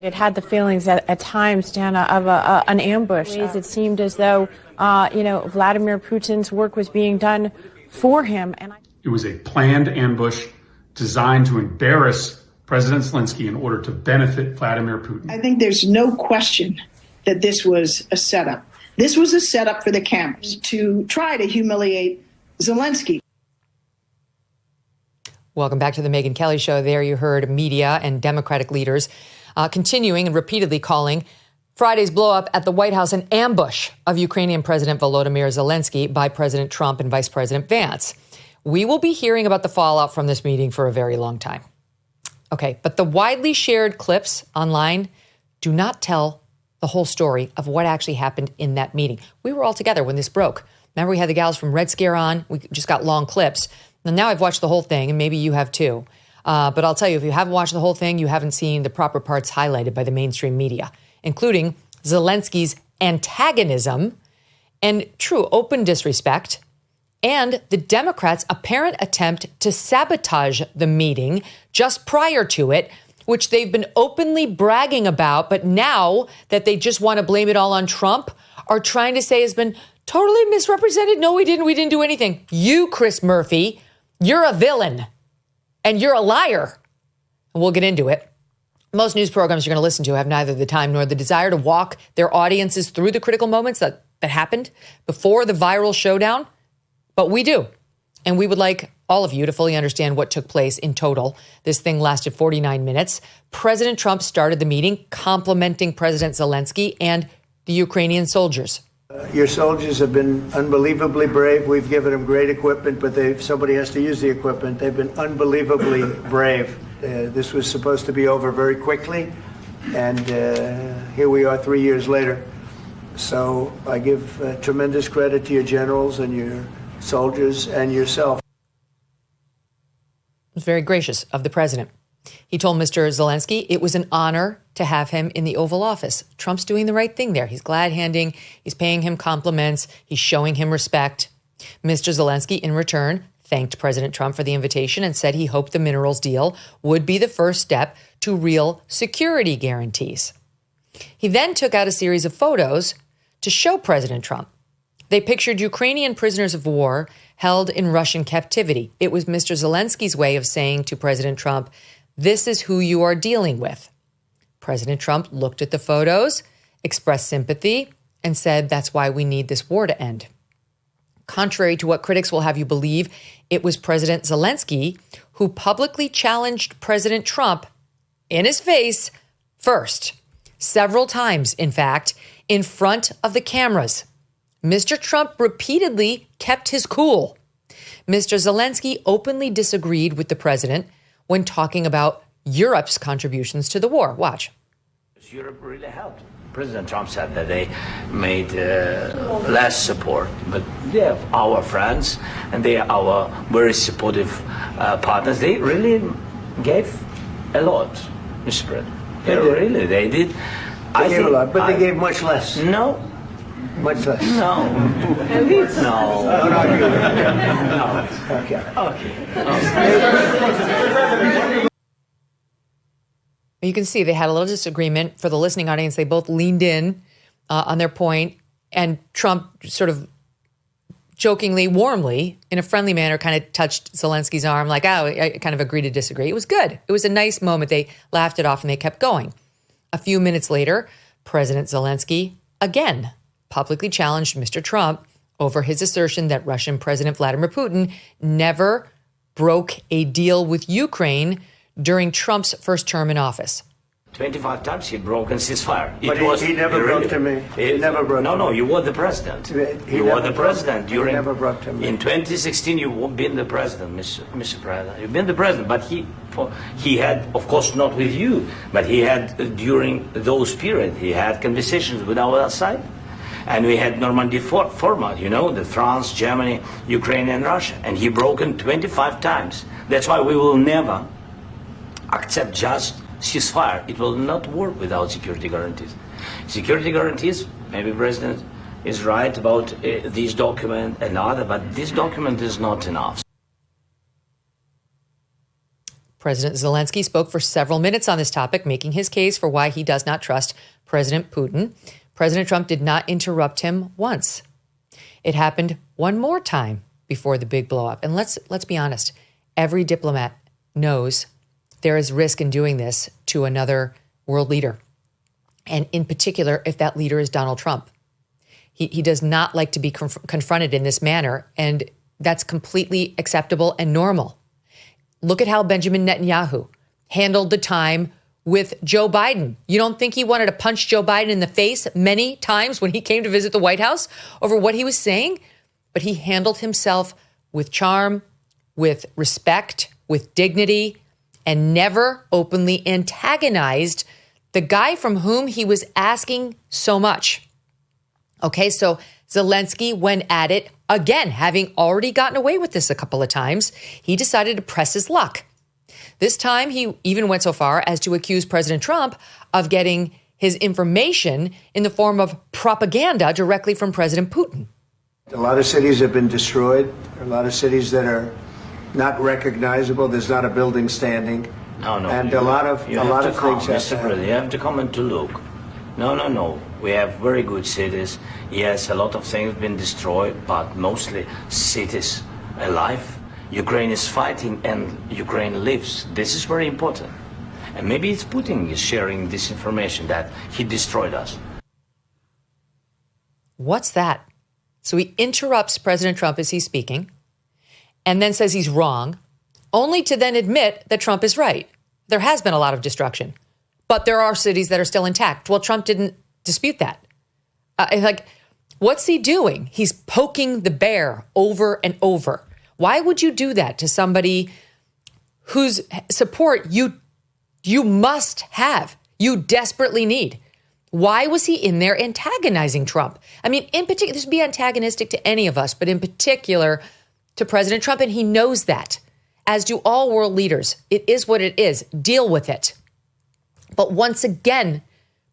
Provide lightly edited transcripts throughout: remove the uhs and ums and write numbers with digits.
It had the feelings at times, Dana, of an ambush. It seemed as though, Vladimir Putin's work was being done for him. It was a planned ambush designed to embarrass President Zelensky in order to benefit Vladimir Putin. I think there's no question that this was a setup. This was a setup for the cameras to try to humiliate Zelensky. Welcome back to the Megyn Kelly Show. There you heard media and Democratic leaders continuing and repeatedly calling Friday's blow-up at the White House an ambush of Ukrainian President Volodymyr Zelensky by President Trump and Vice President Vance. We will be hearing about the fallout from this meeting for a very long time. Okay, but the widely shared clips online do not tell the whole story of what actually happened in that meeting. We were all together when this broke. Remember, we had the gals from Red Scare on. We just got long clips. And now I've watched the whole thing, and maybe you have too. But I'll tell you, if you haven't watched the whole thing, you haven't seen the proper parts highlighted by the mainstream media, including Zelensky's antagonism and true open disrespect, and the Democrats' apparent attempt to sabotage the meeting just prior to it, which they've been openly bragging about, but now that they just want to blame it all on Trump, are trying to say has been totally misrepresented. No, we didn't do anything. You, Chris Murphy, you're a villain and you're a liar. And we'll get into it. Most news programs you're going to listen to have neither the time nor the desire to walk their audiences through the critical moments that happened before the viral showdown. But we do. And we would like all of you to fully understand what took place in total. This thing lasted 49 minutes. President Trump started the meeting complimenting President Zelensky and the Ukrainian soldiers. Your soldiers have been unbelievably brave. We've given them great equipment, but somebody has to use the equipment. They've been unbelievably brave. This was supposed to be over very quickly, and here we are 3 years later. So I give tremendous credit to your generals and your soldiers and yourself. It was very gracious of the president. He told Mr. Zelensky it was an honor to have him in the Oval Office. Trump's doing the right thing there. He's glad-handing. He's paying him compliments. He's showing him respect. Mr. Zelensky, in return, thanked President Trump for the invitation and said he hoped the minerals deal would be the first step to real security guarantees. He then took out a series of photos to show President Trump. They pictured Ukrainian prisoners of war held in Russian captivity. It was Mr. Zelensky's way of saying to President Trump, this is who you are dealing with. President Trump looked at the photos, expressed sympathy, and said that's why we need this war to end. Contrary to what critics will have you believe, it was President Zelensky who publicly challenged President Trump in his face first, several times, in fact, in front of the cameras. Mr. Trump repeatedly kept his cool. Mr. Zelensky openly disagreed with the president when talking about Europe's contributions to the war. Watch. Europe really helped. President Trump said that they made less support, but they're our friends and they are our very supportive partners. They really gave a lot, Mr. President. They did. They gave a lot, but they gave much less. No. Much less. No. No. No. Okay. You can see they had a little disagreement. For the listening audience, they both leaned in on their point, and Trump sort of jokingly, warmly, in a friendly manner, kind of touched Zelensky's arm like, oh, I kind of agree to disagree. It was good. It was a nice moment. They laughed it off and they kept going. A few minutes later, President Zelensky again publicly challenged Mr. Trump over his assertion that Russian President Vladimir Putin never broke a deal with Ukraine during Trump's first term in office. 25 times he broke a ceasefire. But he never broke to me. He never broke to me. No, you were the president. You were the president during. He never broke to me. In 2016, you've been the president, Mr. President. You've been the president, but he had, of course, not with you, but he had during those periods, he had conversations with our side. And we had Normandy format, the France, Germany, Ukraine, and Russia. And he broken 25 times. That's why we will never accept just ceasefire. It will not work without security guarantees. Security guarantees, maybe President is right about this document and other, but this document is not enough. President Zelensky spoke for several minutes on this topic, making his case for why he does not trust President Putin. President Trump did not interrupt him once. It happened one more time before the big blow up. And let's be honest, every diplomat knows there is risk in doing this to another world leader. And in particular, if that leader is Donald Trump. He does not like to be confronted in this manner, and that's completely acceptable and normal. Look at how Benjamin Netanyahu handled the time with Joe Biden. You don't think he wanted to punch Joe Biden in the face many times when he came to visit the White House over what he was saying? But he handled himself with charm, with respect, with dignity, and never openly antagonized the guy from whom he was asking so much. Okay, so Zelensky went at it again, having already gotten away with this a couple of times. He decided to press his luck. This time, he even went so far as to accuse President Trump of getting his information in the form of propaganda directly from President Putin. A lot of cities have been destroyed. There are a lot of cities that are not recognizable. There's not a building standing. No. And a lot of things Mr. President, you have to come and to look. No. We have very good cities. Yes, a lot of things have been destroyed, but mostly cities alive. Ukraine is fighting and Ukraine lives. This is very important. And maybe it's Putin is sharing this information that he destroyed us. What's that? So he interrupts President Trump as he's speaking and then says he's wrong, only to then admit that Trump is right. There has been a lot of destruction, but there are cities that are still intact. Well, Trump didn't dispute that. What's he doing? He's poking the bear over and over. Why would you do that to somebody whose support you must have, you desperately need? Why was he in there antagonizing Trump? I mean, in particular, this would be antagonistic to any of us, but in particular to President Trump, and he knows that, as do all world leaders. It is what it is. Deal with it. But once again,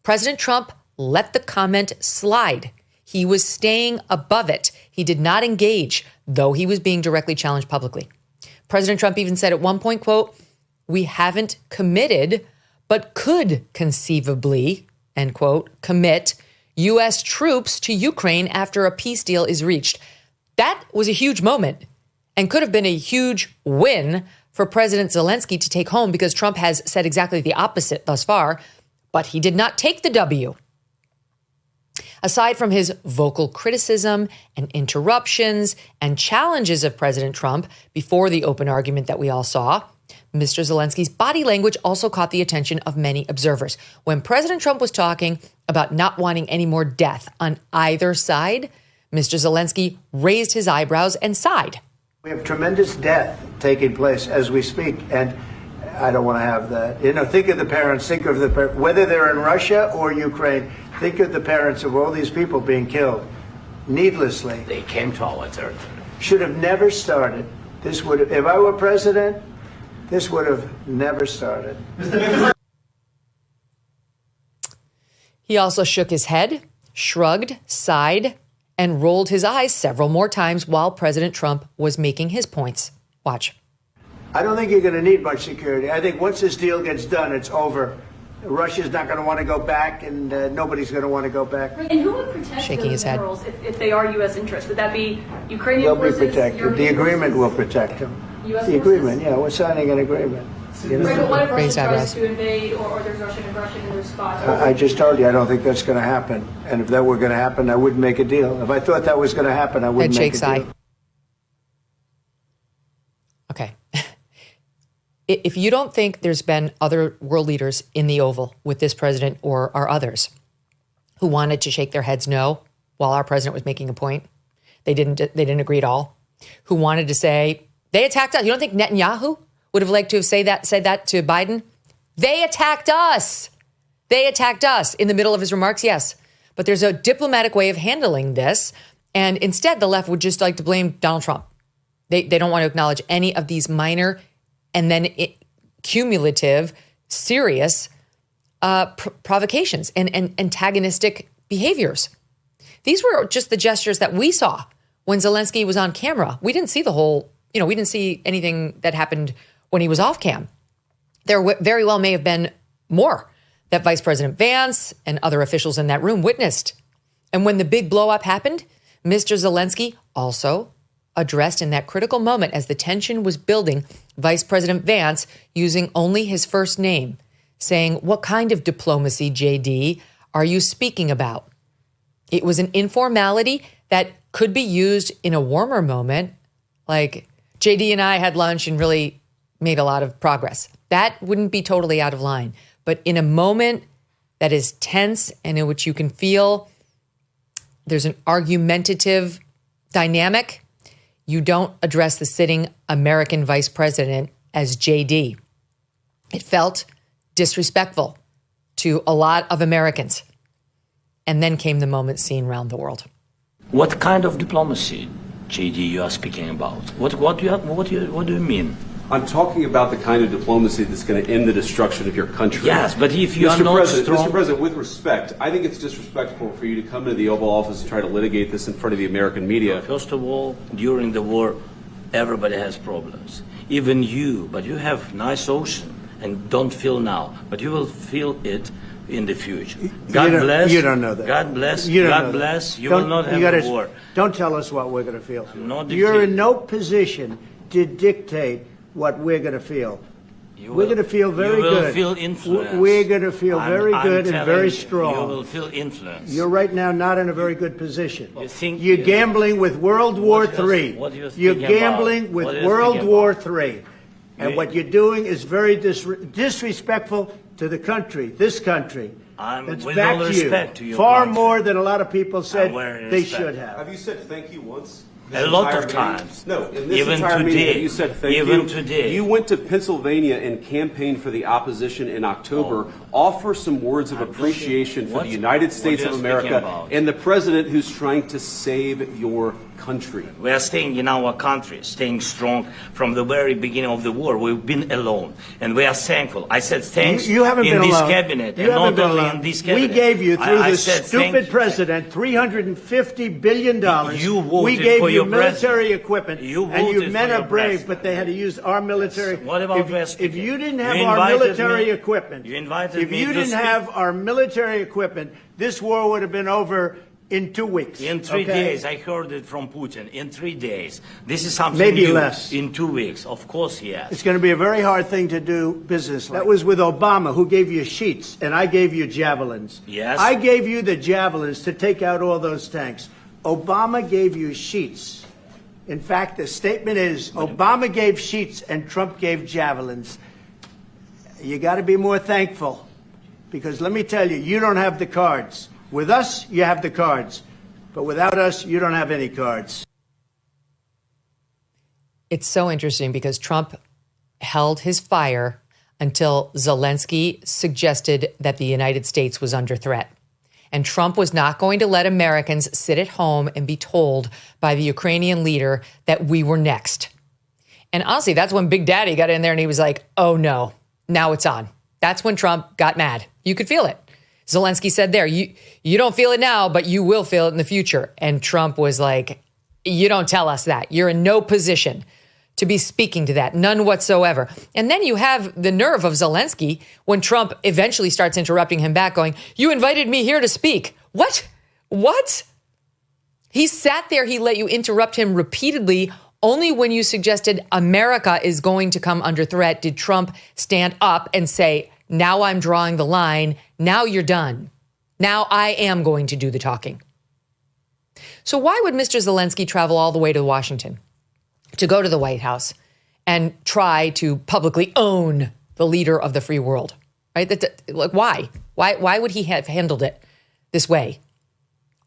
President Trump let the comment slide. He was staying above it. He did not engage, though he was being directly challenged publicly. President Trump even said at one point, quote, "We haven't committed, but could conceivably," end quote, commit U.S. troops to Ukraine after a peace deal is reached. That was a huge moment and could have been a huge win for President Zelensky to take home, because Trump has said exactly the opposite thus far, but he did not take the W. Aside from his vocal criticism and interruptions and challenges of President Trump before the open argument that we all saw, Mr. Zelensky's body language also caught the attention of many observers. When President Trump was talking about not wanting any more death on either side, Mr. Zelensky raised his eyebrows and sighed. We have tremendous death taking place as we speak, and I don't want to have that. Think of the parents, whether they're in Russia or Ukraine, think of the parents of all these people being killed needlessly. They came to our territory. Should have never started. If I were president, this would have never started. He also shook his head, shrugged, sighed, and rolled his eyes several more times while President Trump was making his points. Watch. I don't think you're going to need much security. I think once this deal gets done, it's over. Russia's not going to want to go back, and nobody's going to want to go back. And who would protect Shaking those his head. minerals if they are U.S. interests? Would that be Ukrainian They'll be forces? protected. The European agreement will forces? protect them. US The forces? agreement, yeah, we're signing an agreement. Right, but what if Russia Raised eyebrows. tries to invade, or there's Russian aggression in their spots? I just told you I don't think that's going to happen. And if that were going to happen, I wouldn't make a deal. If I thought that was going to happen, I wouldn't Head make a shakes deal. eye. Okay. If you don't think there's been other world leaders in the Oval with this president or others who wanted to shake their heads no while our president was making a point, they didn't agree at all, who wanted to say, they attacked us. You don't think Netanyahu would have liked to have said that to Biden? They attacked us. They attacked us in the middle of his remarks, yes. But there's a diplomatic way of handling this. And instead, the left would just like to blame Donald Trump. They don't want to acknowledge any of these minor and then cumulative, serious provocations and antagonistic behaviors. These were just the gestures that we saw when Zelensky was on camera. We didn't see the whole, we didn't see anything that happened when he was off cam. There very well may have been more that Vice President Vance and other officials in that room witnessed. And when the big blow-up happened, Mr. Zelensky also addressed in that critical moment as the tension was building Vice President Vance using only his first name, saying, "What kind of diplomacy, JD, are you speaking about?" It was an informality that could be used in a warmer moment, like JD and I had lunch and really made a lot of progress. That wouldn't be totally out of line. But in a moment that is tense and in which you can feel there's an argumentative dynamic, you don't address the sitting American vice president as JD. It felt disrespectful to a lot of Americans. And then came the moment seen around the world. What kind of diplomacy, JD, you are speaking about? What do you mean? I'm talking about the kind of diplomacy that's going to end the destruction of your country. Yes, but if you are not strong... Mr. President, with respect, I think it's disrespectful for you to come into the Oval Office and try to litigate this in front of the American media. First of all, during the war, everybody has problems. Even you, but you have nice ocean and don't feel now, but you will feel it in the future. God bless. You don't know that. God bless. You don't God know bless. That. You will not have a war. Don't tell us what we're going to feel. No, you're in no position to dictate what we're going to feel. We're going to feel very good. You will feel influence. We're going to feel very good and very strong. You will feel influence. You're right now not in a very good position. You're gambling with World War III. You're gambling with World War III. And what you're doing is very disrespectful to the country, this country. It's back to you. Far more than a lot of people said they should have. Have you said thank you once? A lot of times. No, in this even entire today, meeting, you said thank even you. Today. You went to Pennsylvania and campaigned for the opposition in October. Offer some words of appreciation for the United States of America and the president who's trying to save your country. We are staying in our country, staying strong from the very beginning of the war. We've been alone, and we are thankful. I said thanks you haven't in been this alone. cabinet, You and haven't not been only alone. in this cabinet. We gave you, through this stupid president, $350 billion. You voted we gave for you your military president. equipment, You and you voted men for are your brave, president. but they had to use our military. What about if you didn't have You our invited military me. equipment, You invited if me you to didn't speak. have our military equipment, this war would have been over in 2 weeks. In 3 days, I heard it from Putin. In 3 days. This is something Maybe new. less. In 2 weeks. Of course, yes. It's going to be a very hard thing to do business like. That was with Obama, who gave you sheets, and I gave you javelins. Yes. I gave you the javelins to take out all those tanks. Obama gave you sheets. In fact, the statement is Obama gave sheets and Trump gave javelins. You got to be more thankful, because let me tell you, you don't have the cards. With us, you have the cards. But without us, you don't have any cards. It's so interesting because Trump held his fire until Zelensky suggested that the United States was under threat. And Trump was not going to let Americans sit at home and be told by the Ukrainian leader that we were next. And honestly, that's when Big Daddy got in there and he was like, oh no, now it's on. That's when Trump got mad. You could feel it. Zelensky said there, you don't feel it now, but you will feel it in the future. And Trump was like, you don't tell us that. You're in no position to be speaking to that, none whatsoever. And then you have the nerve of Zelensky when Trump eventually starts interrupting him back, going, you invited me here to speak. What? He sat there, he let you interrupt him repeatedly. Only when you suggested America is going to come under threat did Trump stand up and say, now I'm drawing the line. Now you're done. Now I am going to do the talking. So why would Mr. Zelensky travel all the way to Washington to go to the White House and try to publicly own the leader of the free world? Right? Why? Why would he have handled it this way?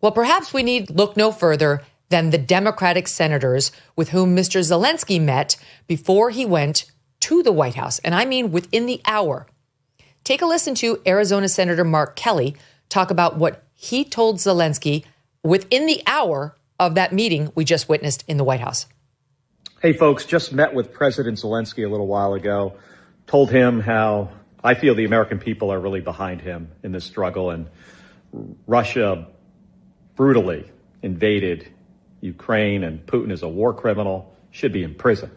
Well, perhaps we need look no further than the Democratic senators with whom Mr. Zelensky met before he went to the White House. And I mean within the hour. Take a listen to Arizona Senator Mark Kelly talk about what he told Zelensky within the hour of that meeting we just witnessed in the White House. Hey, folks, just met with President Zelensky a little while ago, told him how I feel the American people are really behind him in this struggle, and Russia brutally invaded Ukraine, and Putin is a war criminal, should be in prison.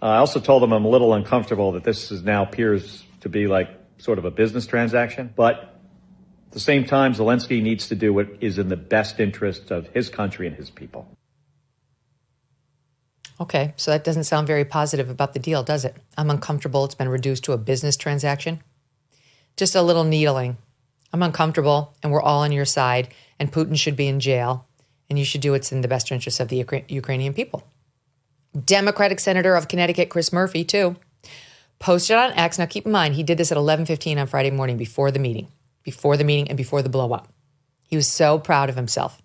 I also told him I'm a little uncomfortable that this now appears to be like sort of a business transaction. But at the same time, Zelensky needs to do what is in the best interest of his country and his people. Okay, so that doesn't sound very positive about the deal, does it? I'm uncomfortable. It's been reduced to a business transaction. Just a little needling. I'm uncomfortable, and we're all on your side, and Putin should be in jail, and you should do what's in the best interest of the Ukrainian people. Democratic Senator of Connecticut, Chris Murphy, too, posted on X. Now, keep in mind, he did this at 11:15 on Friday morning before the meeting and before the blow-up. He was so proud of himself.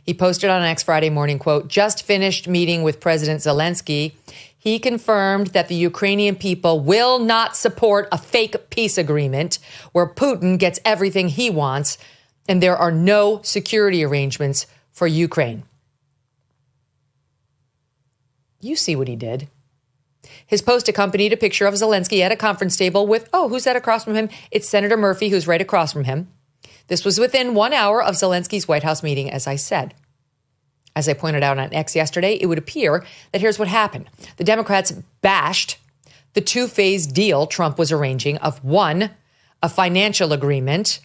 He posted on X Friday morning, quote, just finished meeting with President Zelensky. He confirmed that the Ukrainian people will not support a fake peace agreement where Putin gets everything he wants and there are no security arrangements for Ukraine. You see what he did. His post accompanied a picture of Zelensky at a conference table with, who's that across from him? It's Senator Murphy, who's right across from him. This was within 1 hour of Zelensky's White House meeting, as I said. As I pointed out on X yesterday, it would appear that here's what happened. The Democrats bashed the two-phase deal Trump was arranging of 1, a financial agreement,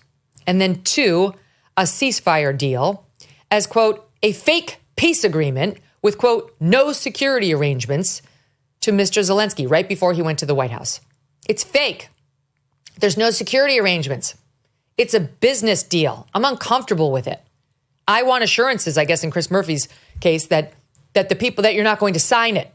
and then 2, a ceasefire deal as, quote, a fake peace agreement with, quote, no security arrangements to Mr. Zelensky right before he went to the White House. It's fake. There's no security arrangements. It's a business deal. I'm uncomfortable with it. I want assurances, I guess, in Chris Murphy's case, that the people that you're not going to sign it.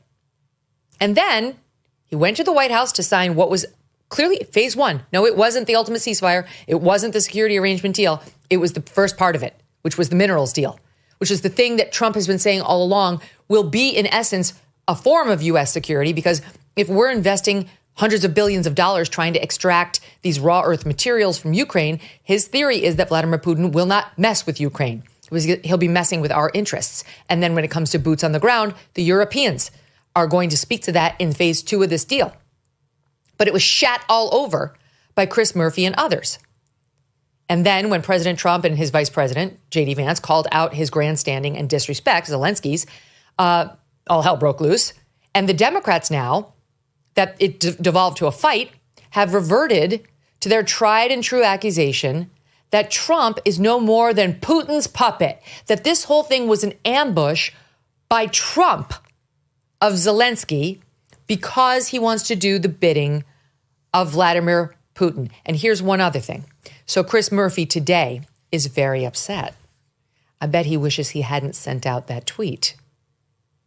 And then he went to the White House to sign what was clearly phase 1. No, it wasn't the ultimate ceasefire. It wasn't the security arrangement deal. It was the first part of it, which was the minerals deal, which is the thing that Trump has been saying all along will be, in essence, a form of U.S. security, because if we're investing hundreds of billions of dollars trying to extract these raw earth materials from Ukraine, his theory is that Vladimir Putin will not mess with Ukraine. He'll be messing with our interests. And then when it comes to boots on the ground, the Europeans are going to speak to that in phase 2 of this deal. But it was shat all over by Chris Murphy and others. And then when President Trump and his vice president, J.D. Vance, called out his grandstanding and disrespect, Zelensky's, all hell broke loose. And the Democrats now, that it devolved to a fight, have reverted to their tried and true accusation that Trump is no more than Putin's puppet, that this whole thing was an ambush by Trump of Zelensky because he wants to do the bidding of Vladimir Putin. And here's one other thing. So Chris Murphy today is very upset. I bet he wishes he hadn't sent out that tweet.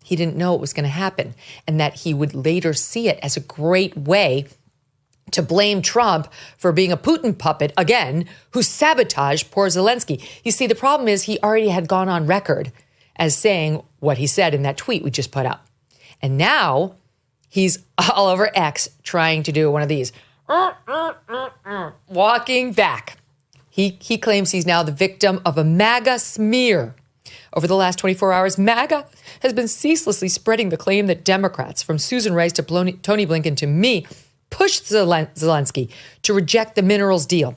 He didn't know it was going to happen, and that he would later see it as a great way to blame Trump for being a Putin puppet, again, who sabotaged poor Zelensky. You see, the problem is he already had gone on record as saying what he said in that tweet we just put up. And now he's all over X trying to do one of these, walking back. He claims he's now the victim of a MAGA smear. Over the last 24 hours, MAGA has been ceaselessly spreading the claim that Democrats, from Susan Rice to Tony Blinken to me, pushed Zelensky to reject the minerals deal.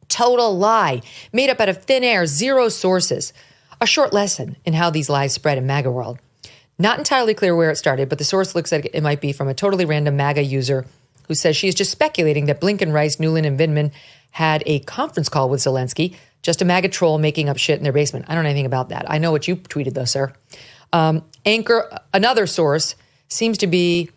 Total lie, made up out of thin air, zero sources. A short lesson in how these lies spread in MAGA world. Not entirely clear where it started, but the source looks like it might be from a totally random MAGA user who says she is just speculating that Blinken, Rice, Nuland, and Vindman had a conference call with Zelensky, just a MAGA troll making up shit in their basement. I don't know anything about that. I know what you tweeted, though, sir. Another source seems to be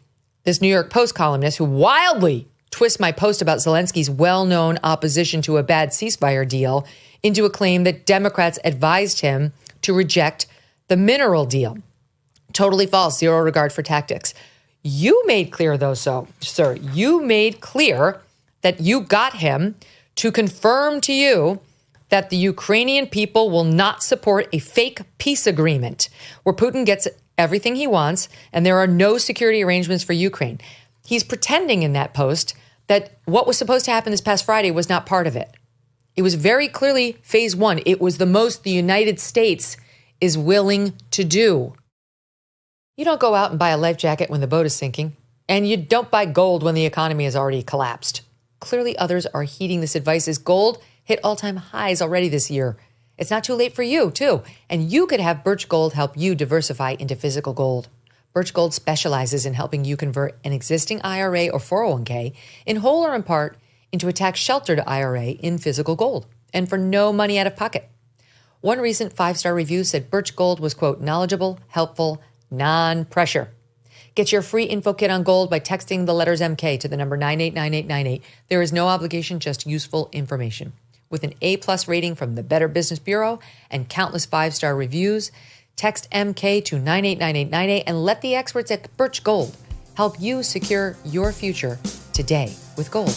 this New York Post columnist who wildly twists my post about Zelensky's well-known opposition to a bad ceasefire deal into a claim that Democrats advised him to reject the mineral deal. Totally false, zero regard for tactics. You made clear, though, sir, you made clear that you got him to confirm to you that the Ukrainian people will not support a fake peace agreement where Putin gets everything he wants and there are no security arrangements for Ukraine. He's pretending in that post that what was supposed to happen this past Friday was not part of it. It was very clearly phase 1. It was the most the United States is willing to do. You don't go out and buy a life jacket when the boat is sinking, and you don't buy gold when the economy has already collapsed. Clearly others are heeding this advice as gold hit all-time highs already this year. It's not too late for you, too. And you could have Birch Gold help you diversify into physical gold. Birch Gold specializes in helping you convert an existing IRA or 401k in whole or in part into a tax-sheltered IRA in physical gold, and for no money out of pocket. One recent 5-star review said Birch Gold was, quote, knowledgeable, helpful, non-pressure. Get your free info kit on gold by texting the letters MK to the number 989898. There is no obligation, just useful information. With an A+ rating from the Better Business Bureau and countless 5-star reviews, text MK to 989898 and let the experts at Birch Gold help you secure your future today with gold.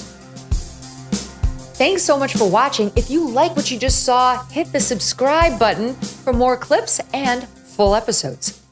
Thanks so much for watching. If you like what you just saw, hit the subscribe button for more clips and full episodes.